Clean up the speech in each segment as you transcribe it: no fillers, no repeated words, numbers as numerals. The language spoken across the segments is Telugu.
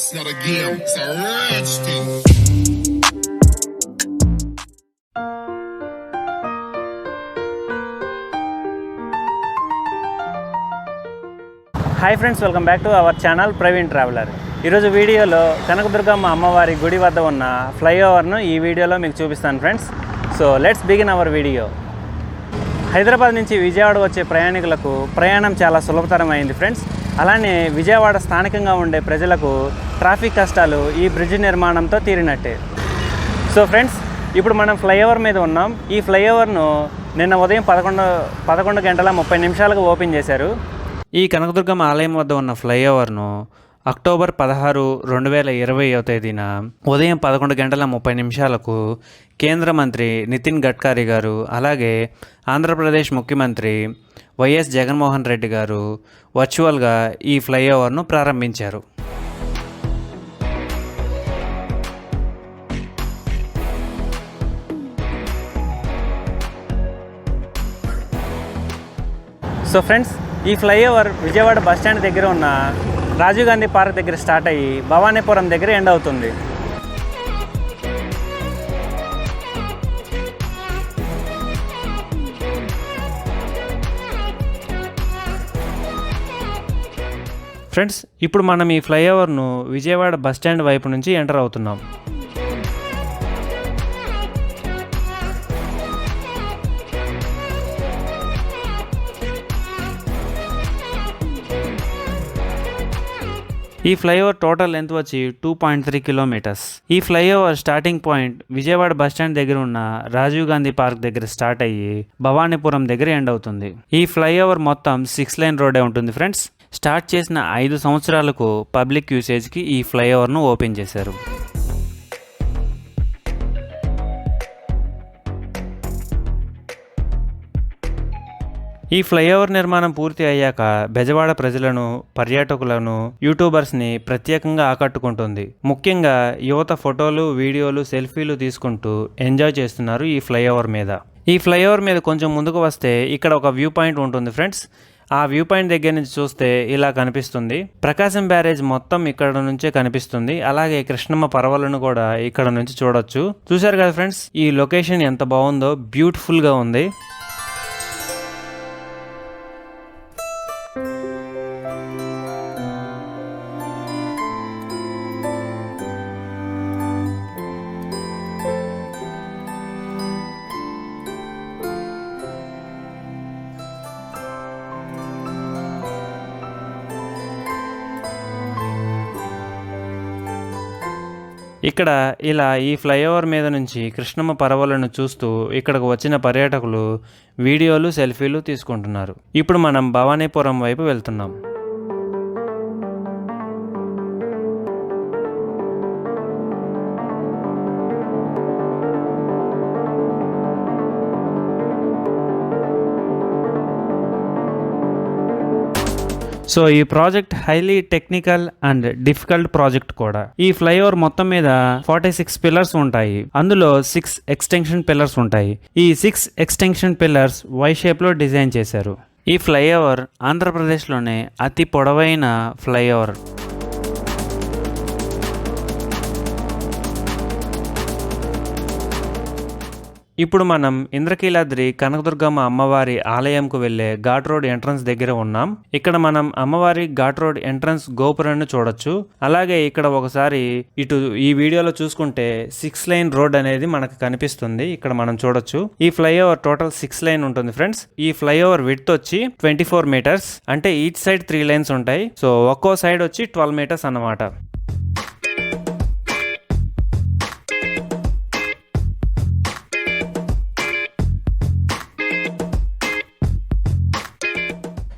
It's not a game, it's a rich thing. Hi friends, welcome back to our channel Praveen traveller. ఈరోజు వీడియోలో కనకదుర్గమ్మ అమ్మవారి గుడి వద్ద ఉన్న ఫ్లైఓవర్ను ఈ వీడియోలో మీకు చూపిస్తాను friends. So let's begin our video. Hyderabad నుంచి విజయవాడ వచ్చే ప్రయాణికులకు ప్రయాణం చాలా సులభతరం అయింది ఫ్రెండ్స్. అలానే విజయవాడ స్థానికంగా ఉండే ప్రజలకు ట్రాఫిక్ కష్టాలు ఈ బ్రిడ్జ్ నిర్మాణంతో తీరినట్టే. సో ఫ్రెండ్స్, ఇప్పుడు మనం ఫ్లైఓవర్ మీద ఉన్నాం. ఈ ఫ్లైఓవర్ను నిన్న ఉదయం 11 గంటల 30 నిమిషాలకు ఓపెన్ చేశారు. ఈ కనకదుర్గమ్మ ఆలయం వద్ద ఉన్న ఫ్లైఓవర్ను అక్టోబర్ 16, 2020 తేదీన ఉదయం 11 గంటల 30 నిమిషాలకు కేంద్ర మంత్రి నితిన్ గడ్కరీ గారు, అలాగే ఆంధ్రప్రదేశ్ ముఖ్యమంత్రి వైఎస్ జగన్మోహన్ రెడ్డి గారు వర్చువల్గా ఈ ఫ్లైఓవర్ను ప్రారంభించారు. సో ఫ్రెండ్స్, ఈ ఫ్లైఓవర్ విజయవాడ బస్టాండ్ దగ్గర ఉన్న రాజీవ్ గాంధీ పార్క్ దగ్గర స్టార్ట్ అయ్యి భవానీపురం దగ్గర ఎండ్ అవుతుంది. ఫ్రెండ్స్, ఇప్పుడు మనం ఈ ఫ్లైఓవర్ను విజయవాడ బస్టాండ్ వైపు నుంచి ఎంటర్ అవుతున్నాం. ఈ ఫ్లైఓవర్ టోటల్ లెంత్ వచ్చి 2.3 కిలోమీటర్స్. ఈ flyover starting point Vijayawada bus stand దగ్గర ఉన్న రాజీవ్ గాంధీ పార్క్ దగ్గర స్టార్ట్ అయ్యి భవానీపురం దగ్గర ఎండ్ అవుతుంది. ఈ ఫ్లైఓవర్ మొత్తం 6 లైన్ రోడ్డే ఉంటుంది ఫ్రెండ్స్. స్టార్ట్ చేసిన 5 సంవత్సరాలకు పబ్లిక్ యూసేజ్కి ఈ ఫ్లైఓవర్ను ఓపెన్ చేశారు. ఈ ఫ్లైఓవర్ నిర్మాణం పూర్తి అయ్యాక బెజవాడ ప్రజలను, పర్యాటకులను, యూట్యూబర్స్ని ప్రత్యేకంగా ఆకట్టుకుంటుంది. ముఖ్యంగా యువత ఫోటోలు, వీడియోలు, సెల్ఫీలు తీసుకుంటూ ఎంజాయ్ చేస్తున్నారు ఈ ఫ్లైఓవర్ మీద. ఈ ఫ్లైఓవర్ మీద కొంచెం ముందుకు వస్తే ఇక్కడ ఒక వ్యూ పాయింట్ ఉంటుంది ఫ్రెండ్స్. ఆ వ్యూ పాయింట్ దగ్గర నుంచి చూస్తే ఇలా కనిపిస్తుంది. ప్రకాశం బ్యారేజ్ మొత్తం ఇక్కడ నుంచే కనిపిస్తుంది. అలాగే కృష్ణమ్మ పర్వలను కూడా ఇక్కడ నుంచి చూడొచ్చు. చూశారు కదా ఫ్రెండ్స్, ఈ లొకేషన్ ఎంత బాగుందో, బ్యూటిఫుల్గా ఉంది. ఇక్కడ ఇలా ఈ ఫ్లైఓవర్ మీద నుంచి కృష్ణమ్మ పర్వలను చూస్తూ ఇక్కడకు వచ్చిన పర్యాటకులు వీడియోలు, సెల్ఫీలు తీసుకుంటున్నారు. ఇప్పుడు మనం భవానీపురం వైపు వెళ్తున్నాం. సో ఈ project highly technical and difficult project కూడా. ఈ ఫ్లైఓవర్ మొత్తం మీద 46 పిల్లర్స్ ఉంటాయి. అందులో 6 ఎక్స్టెన్షన్ పిల్లర్స్ ఉంటాయి. ఈ 6 ఎక్స్టెన్షన్ పిల్లర్స్ వై షేప్లో డిజైన్ చేశారు. ఈ ఫ్లైఓవర్ ఆంధ్రప్రదేశ్లోనే అతి పొడవైన ఫ్లైఓవర్. ఇప్పుడు మనం ఇంద్రకీలాద్రి కనకదుర్గమ్మ అమ్మవారి ఆలయంకు వెళ్లే ఘాట్ రోడ్ ఎంట్రన్స్ దగ్గర ఉన్నాం. ఇక్కడ మనం అమ్మవారి ఘాట్ రోడ్ ఎంట్రన్స్ గోపురాన్ని చూడొచ్చు. అలాగే ఇక్కడ ఒకసారి ఇటు ఈ వీడియోలో చూసుకుంటే 6 లైన్ రోడ్ అనేది మనకు కనిపిస్తుంది. ఇక్కడ మనం చూడొచ్చు. ఈ ఫ్లైఓవర్ టోటల్ 6 లైన్ ఉంటుంది ఫ్రెండ్స్. ఈ ఫ్లైఓవర్ విడ్త్ వచ్చి 24 మీటర్స్, అంటే ఈచ్ సైడ్ 3 లైన్స్ ఉంటాయి. సో ఒక్కో సైడ్ వచ్చి 12 మీటర్స్ అన్నమాట.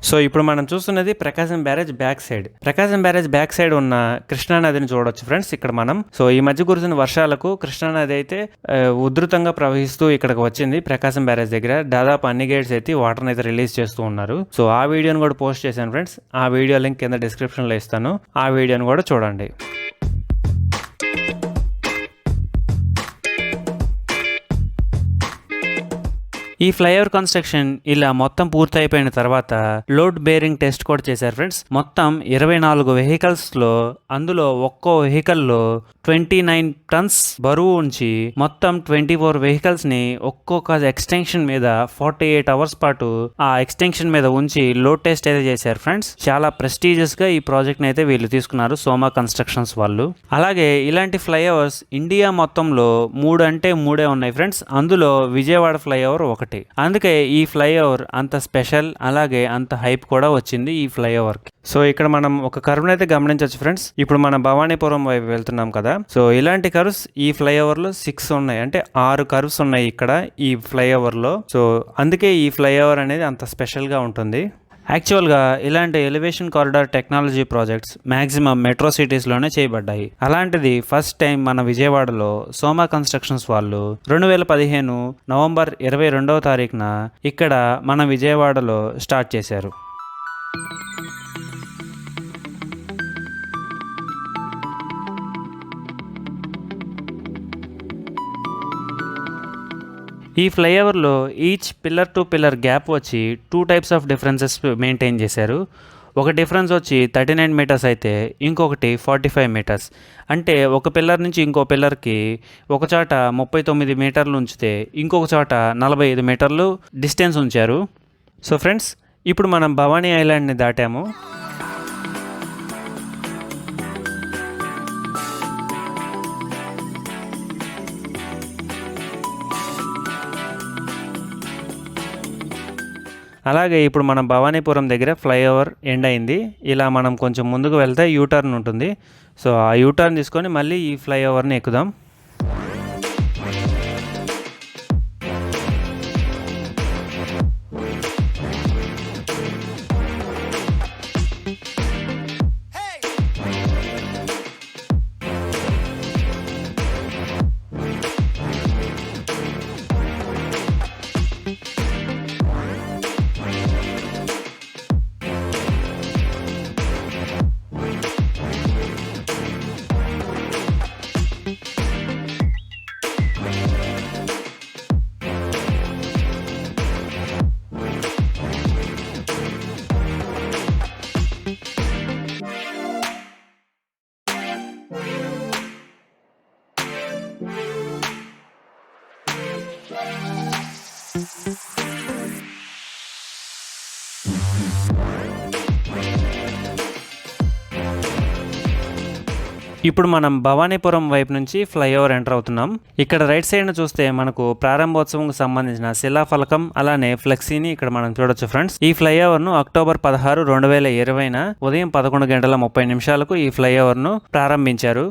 సో ఇప్పుడు మనం చూస్తున్నది ప్రకాశం బ్యారేజ్ బ్యాక్ సైడ్. ప్రకాశం బ్యారేజ్ బ్యాక్ సైడ్ ఉన్న కృష్ణానదిని చూడొచ్చు ఫ్రెండ్స్ ఇక్కడ మనం. సో ఈ మధ్య కురిసిన వర్షాలకు కృష్ణానది అయితే ఉధృతంగా ప్రవహిస్తూ ఇక్కడికి వచ్చింది. ప్రకాశం బ్యారేజ్ దగ్గర దాదాపు అన్ని గేట్స్ అయితే వాటర్ని అయితే రిలీజ్ చేస్తూ ఉన్నారు. సో ఆ వీడియోని కూడా పోస్ట్ చేశాను ఫ్రెండ్స్. ఆ వీడియో లింక్ కింద డిస్క్రిప్షన్లో ఇస్తాను. ఆ వీడియోని కూడా చూడండి. ఈ ఫ్లైఓవర్ కన్స్ట్రక్షన్ ఇలా మొత్తం పూర్తయిపోయిన తర్వాత లోడ్ బేరింగ్ టెస్ట్ కూడా చేశారు ఫ్రెండ్స్. మొత్తం 24 వెహికల్స్లో అందులో ఒక్కో వెహికల్లో 29 టన్స్ బరువు ఉంచి మొత్తం 24 వెహికల్స్ని ఒక్కొక్క ఎక్స్టెన్షన్ మీద 48 అవర్స్ పాటు ఆ ఎక్స్టెన్షన్ మీద ఉంచి లోడ్ టెస్ట్ అయితే చేశారు ఫ్రెండ్స్. చాలా ప్రెస్టీజియస్గా ఈ ప్రాజెక్ట్ని అయితే వీళ్ళు తీసుకున్నారు సోమా కన్స్ట్రక్షన్స్ వాళ్ళు. అలాగే ఇలాంటి ఫ్లైఓవర్స్ ఇండియా మొత్తంలో 3 అంటే 3 ఉన్నాయి ఫ్రెండ్స్. అందులో విజయవాడ ఫ్లైఓవర్ ఒకటి. అందుకే ఈ ఫ్లైఓవర్ అంత స్పెషల్, అలాగే అంత హైప్ కూడా వచ్చింది ఈ ఫ్లైఓవర్కి. సో ఇక్కడ మనం ఒక కర్వ్ని అయితే గమనించవచ్చు ఫ్రెండ్స్. ఇప్పుడు మనం భవానీపురం వైపు వెళ్తున్నాం కదా. సో ఇలాంటి కర్వ్స్ ఈ ఫ్లైఓవర్లో 6 ఉన్నాయి, అంటే 6 కర్వ్స్ ఉన్నాయి ఇక్కడ ఈ ఫ్లైఓవర్లో. సో అందుకే ఈ ఫ్లైఓవర్ అనేది అంత స్పెషల్గా ఉంటుంది. యాక్చువల్గా ఇలాంటి elevation corridor technology projects maximum metro సిటీస్లోనే చేయబడ్డాయి. అలాంటిది ఫస్ట్ టైం మన విజయవాడలో సోమా కన్స్ట్రక్షన్స్ వాళ్ళు 2015 నవంబర్ 22వ తారీఖున ఇక్కడ మన విజయవాడలో స్టార్ట్ చేశారు. ఈ ఫ్లైఓవర్లో each pillar to pillar gap వచ్చి 2 టైప్స్ ఆఫ్ డిఫరెన్సెస్ మెయింటైన్ చేశారు. ఒక డిఫరెన్స్ వచ్చి 39 మీటర్స్ అయితే ఇంకొకటి 45 మీటర్స్. అంటే ఒక పిల్లర్ నుంచి ఇంకో పిల్లర్కి ఒక చోట 39 మీటర్లు ఉంచితే ఇంకొక చోట 45 మీటర్లు డిస్టెన్స్ ఉంచారు. సో ఫ్రెండ్స్, ఇప్పుడు మనం భవానీ ఐలాండ్ని దాటాము. అలాగే ఇప్పుడు మనం భవానీపురం దగ్గర ఫ్లైఓవర్ ఎండ్ అయింది. ఇలా మనం కొంచెం ముందుకు వెళ్తే యూటర్న్ ఉంటుంది. సో ఆ యూటర్న్ తీసుకొని మళ్ళీ ఈ ఫ్లైఓవర్ని ఎక్కుదాం. ఇప్పుడు మనం భవానీపురం వైపు నుంచి ఫ్లైఓవర్ ఎంటర్ అవుతున్నాం. ఇక్కడ రైట్ సైడ్ను చూస్తే మనకు ప్రారంభోత్సవంకు సంబంధించిన శిలాఫలకం అలానే ఫ్లెక్సీని ఇక్కడ మనం చూడొచ్చు ఫ్రెండ్స్. ఈ ఫ్లైఓవర్ను అక్టోబర్ 16, 2020 ఉదయం 11:30 ఈ ఫ్లైఓవర్ను ప్రారంభించారు.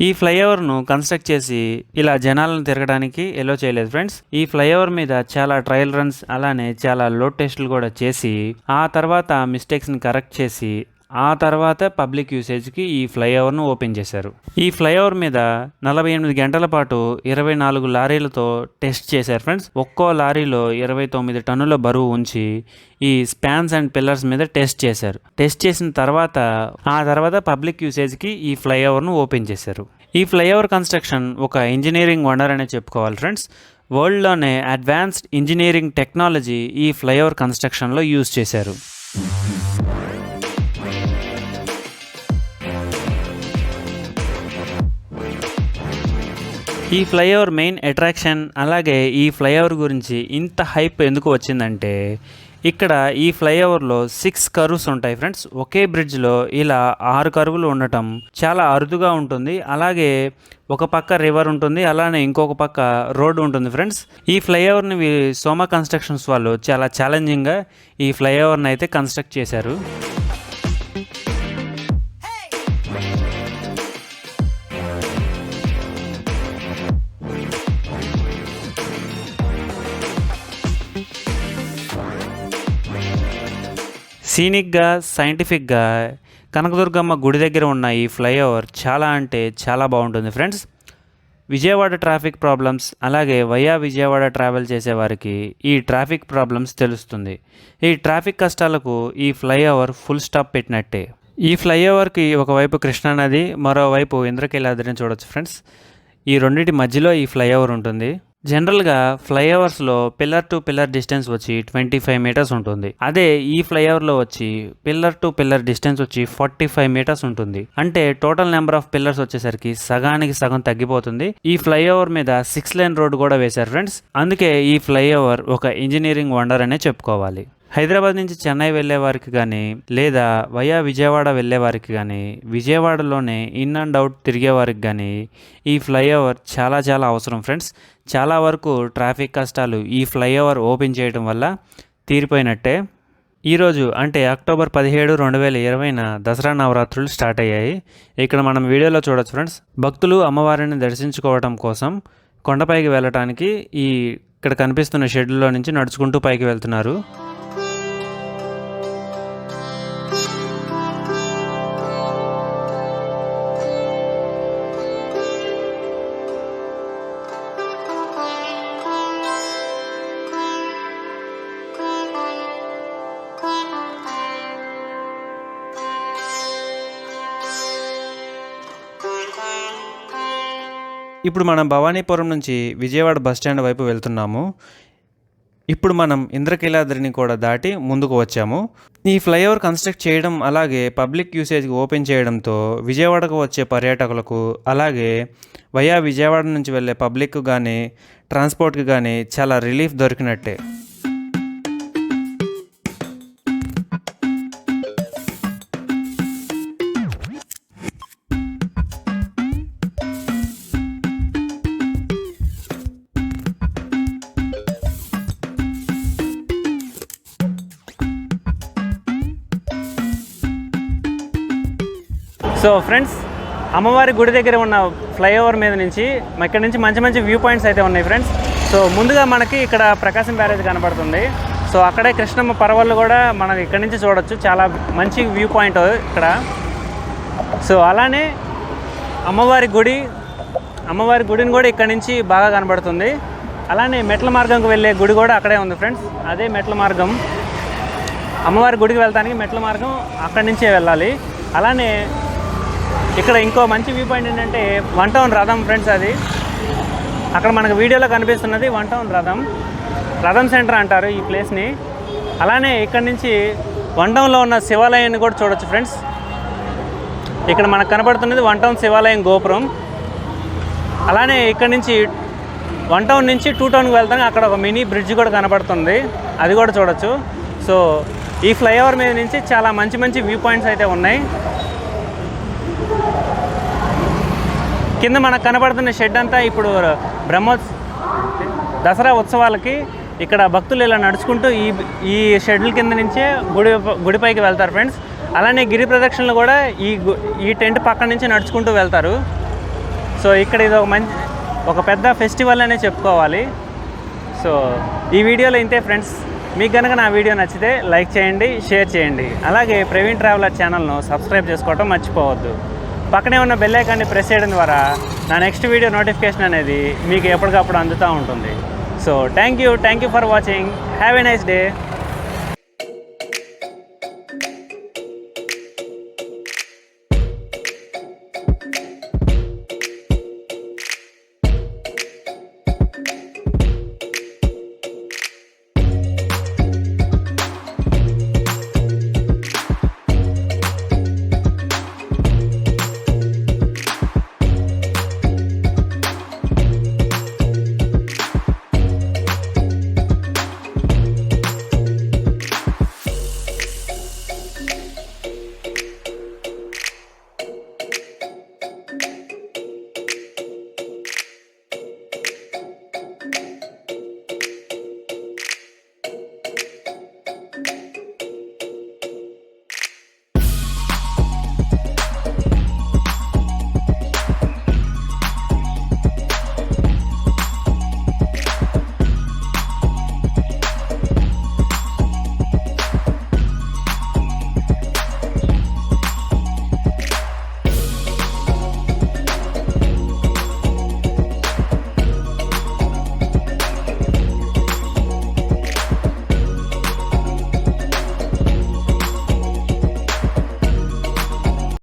ఈ ఫ్లైఓవర్ను కన్స్ట్రక్ట్ చేసి ఇలా జనాలను తిరగడానికి ఎలో చేయలేదు ఫ్రెండ్స్. ఈ ఫ్లైఓవర్ మీద చాలా ట్రయల్ రన్స్ అలానే చాలా లోడ్ టెస్టులు కూడా చేసి ఆ తర్వాత మిస్టేక్స్ని కరెక్ట్ చేసి ఆ తర్వాత పబ్లిక్ యూసేజ్కి ఈ ఫ్లైఓవర్ను ఓపెన్ చేశారు. ఈ ఫ్లైఓవర్ మీద 48 గంటల పాటు 24 లారీలతో టెస్ట్ చేశారు ఫ్రెండ్స్. ఒక్కో లారీలో 29 టన్నుల బరువు ఉంచి ఈ స్పాన్స్ అండ్ పిల్లర్స్ మీద టెస్ట్ చేశారు. టెస్ట్ చేసిన తర్వాత ఆ తర్వాత పబ్లిక్ యూసేజ్కి ఈ ఫ్లైఓవర్ను ఓపెన్ చేశారు. ఈ ఫ్లైఓవర్ కన్స్ట్రక్షన్ ఒక ఇంజనీరింగ్ వండర్ అనే చెప్పుకోవాలి ఫ్రెండ్స్. వరల్డ్లోనే అడ్వాన్స్డ్ ఇంజనీరింగ్ టెక్నాలజీ ఈ ఫ్లైఓవర్ కన్స్ట్రక్షన్లో యూజ్ చేశారు. ఈ ఫ్లైఓవర్ మెయిన్ అట్రాక్షన్ అలాగే ఈ ఫ్లైఓవర్ గురించి ఇంత హైప్ ఎందుకు వచ్చిందంటే ఇక్కడ ఈ ఫ్లైఓవర్లో 6 కర్వ్స్ ఉంటాయి ఫ్రెండ్స్. ఒకే బ్రిడ్జ్లో ఇలా 6 కర్వులు ఉండటం చాలా అరుదుగా ఉంటుంది. అలాగే ఒక పక్క రివర్ ఉంటుంది, అలానే ఇంకొక పక్క రోడ్డు ఉంటుంది ఫ్రెండ్స్. ఈ ఫ్లైఓవర్ని సోమా కన్స్ట్రక్షన్స్ వాళ్ళు చాలా ఛాలెంజింగ్గా ఈ ఫ్లైఓవర్ని అయితే కన్స్ట్రక్ట్ చేశారు. సీనిక్గా సైంటిఫిక్గా కనకదుర్గమ్మ గుడి దగ్గర ఉన్న ఈ ఫ్లైఓవర్ చాలా అంటే చాలా బాగుంటుంది ఫ్రెండ్స్. విజయవాడ ట్రాఫిక్ ప్రాబ్లమ్స్ అలాగే వయా విజయవాడ ట్రావెల్ చేసేవారికి ఈ ట్రాఫిక్ ప్రాబ్లమ్స్ తెలుస్తుంది. ఈ ట్రాఫిక్ కష్టాలకు ఈ ఫ్లైఓవర్ ఫుల్ స్టాప్ పెట్టినట్టే. ఈ ఫ్లైఓవర్కి ఒకవైపు కృష్ణానది, మరోవైపు ఇంద్రకీలాద్రిని చూడొచ్చు ఫ్రెండ్స్. ఈ రెండింటి మధ్యలో ఈ ఫ్లైఓవర్ ఉంటుంది. జనరల్గా ఫ్లైఓవర్స్లో పిల్లర్ టు పిల్లర్ డిస్టెన్స్ వచ్చి 25 మీటర్స్ ఉంటుంది. అదే ఈ ఫ్లైఓవర్లో వచ్చి పిల్లర్ టు పిల్లర్ డిస్టెన్స్ వచ్చి 45 మీటర్స్ ఉంటుంది. అంటే టోటల్ నెంబర్ ఆఫ్ పిల్లర్స్ వచ్చేసరికి సగానికి సగం తగ్గిపోతుంది. ఈ ఫ్లైఓవర్ మీద 6 లేన్ రోడ్ కూడా వేశారు ఫ్రెండ్స్. అందుకే ఈ ఫ్లైఓవర్ ఒక ఇంజనీరింగ్ వండర్ అనే చెప్పుకోవాలి. హైదరాబాద్ నుంచి చెన్నై వెళ్ళే వారికి కానీ లేదా వయా విజయవాడ వెళ్ళే వారికి కానీ విజయవాడలోనే ఇన్ అండ్ అవుట్ తిరిగే వారికి కానీ ఈ ఫ్లైఓవర్ చాలా చాలా అవసరం ఫ్రెండ్స్. చాలా వరకు ట్రాఫిక్ కష్టాలు ఈ ఫ్లైఓవర్ ఓపెన్ చేయడం వల్ల తీరిపోయినట్టే. ఈరోజు అంటే అక్టోబర్ 17, 2020న దసరా నవరాత్రులు స్టార్ట్ అయ్యాయి. ఇక్కడ మనం వీడియోలో చూడొచ్చు ఫ్రెండ్స్. భక్తులు అమ్మవారిని దర్శించుకోవడం కోసం కొండపైకి వెళ్ళటానికి ఇక్కడ కనిపిస్తున్న షెడ్యూల్లో నుంచి నడుచుకుంటూ పైకి వెళ్తున్నారు. ఇప్పుడు మనం భవానీపురం నుంచి విజయవాడ బస్టాండ్ వైపు వెళ్తున్నాము. ఇప్పుడు మనం ఇంద్రకీలాద్రిని కూడా దాటి ముందుకు వచ్చాము. ఈ ఫ్లైఓవర్ కన్స్ట్రక్ట్ చేయడం అలాగే పబ్లిక్ యూసేజ్కి ఓపెన్ చేయడంతో విజయవాడకు వచ్చే పర్యాటకులకు అలాగే వయా విజయవాడ నుంచి వెళ్ళే పబ్లిక్ కానీ ట్రాన్స్పోర్ట్కి కానీ చాలా రిలీఫ్ దొరికినట్టే. సో ఫ్రెండ్స్, అమ్మవారి గుడి దగ్గర ఉన్న ఫ్లైఓవర్ మీద నుంచి ఇక్కడ నుంచి మంచి మంచి వ్యూ పాయింట్స్ అయితే ఉన్నాయి ఫ్రెండ్స్. సో ముందుగా మనకి ఇక్కడ ప్రకాశం బ్యారేజ్ కనబడుతుంది. సో అక్కడే కృష్ణమ్మ పరవళ్ళు కూడా మనం ఇక్కడ నుంచి చూడొచ్చు. చాలా మంచి వ్యూ పాయింట్ ఇక్కడ. సో అలానే అమ్మవారి గుడిని కూడా ఇక్కడ నుంచి బాగా కనబడుతుంది. అలానే మెట్ల మార్గంకి వెళ్ళే గుడి కూడా అక్కడే ఉంది ఫ్రెండ్స్. అదే మెట్ల మార్గం. అమ్మవారి గుడికి వెళ్తానికి మెట్ల మార్గం అక్కడి నుంచే వెళ్ళాలి. అలానే ఇక్కడ ఇంకో మంచి వ్యూ పాయింట్ ఏంటంటే 1 టౌన్ రథం ఫ్రెండ్స్. అది అక్కడ మనకు వీడియోలో కనిపిస్తున్నది 1 టౌన్ రథం సెంటర్ అంటారు ఈ ప్లేస్ని. అలానే ఇక్కడ నుంచి 1 టౌన్లో ఉన్న శివాలయాన్ని కూడా చూడొచ్చు ఫ్రెండ్స్. ఇక్కడ మనకు కనబడుతున్నది 1 టౌన్ శివాలయం గోపురం. అలానే ఇక్కడ నుంచి 1 టౌన్ నుంచి 2 టౌన్కి వెళ్తాం. అక్కడ ఒక మినీ బ్రిడ్జ్ కూడా కనబడుతుంది, అది కూడా చూడొచ్చు. సో ఈ ఫ్లైఓవర్ మీద నుంచి చాలా మంచి మంచి వ్యూ పాయింట్స్ అయితే ఉన్నాయి. కింద మనకు కనబడుతున్న షెడ్ అంతా ఇప్పుడు దసరా ఉత్సవాలకి ఇక్కడ భక్తులు ఇలా నడుచుకుంటూ ఈ షెడ్ల కింద నుంచే గుడిపైకి వెళ్తారు ఫ్రెండ్స్. అలానే గిరి ప్రదక్షిణలు కూడా ఈ టెంట్ పక్కన నుంచి నడుచుకుంటూ వెళ్తారు. సో ఇక్కడ ఇది ఒక పెద్ద ఫెస్టివల్ అనే చెప్పుకోవాలి. సో ఈ వీడియోలో ఇంతే ఫ్రెండ్స్. మీకు కనుక నా వీడియో నచ్చితే లైక్ చేయండి, షేర్ చేయండి. అలాగే ప్రవీణ్ ట్రావెలర్ ఛానల్ను సబ్స్క్రైబ్ చేసుకోవడం మర్చిపోవద్దు. పక్కనే ఉన్న బెల్ ఐకాన్ని ప్రెస్ చేయడం ద్వారా నా నెక్స్ట్ వీడియో నోటిఫికేషన్ అనేది మీకు ఎప్పటికప్పుడు అందుతూ ఉంటుంది. So thank you for watching. Have a nice day.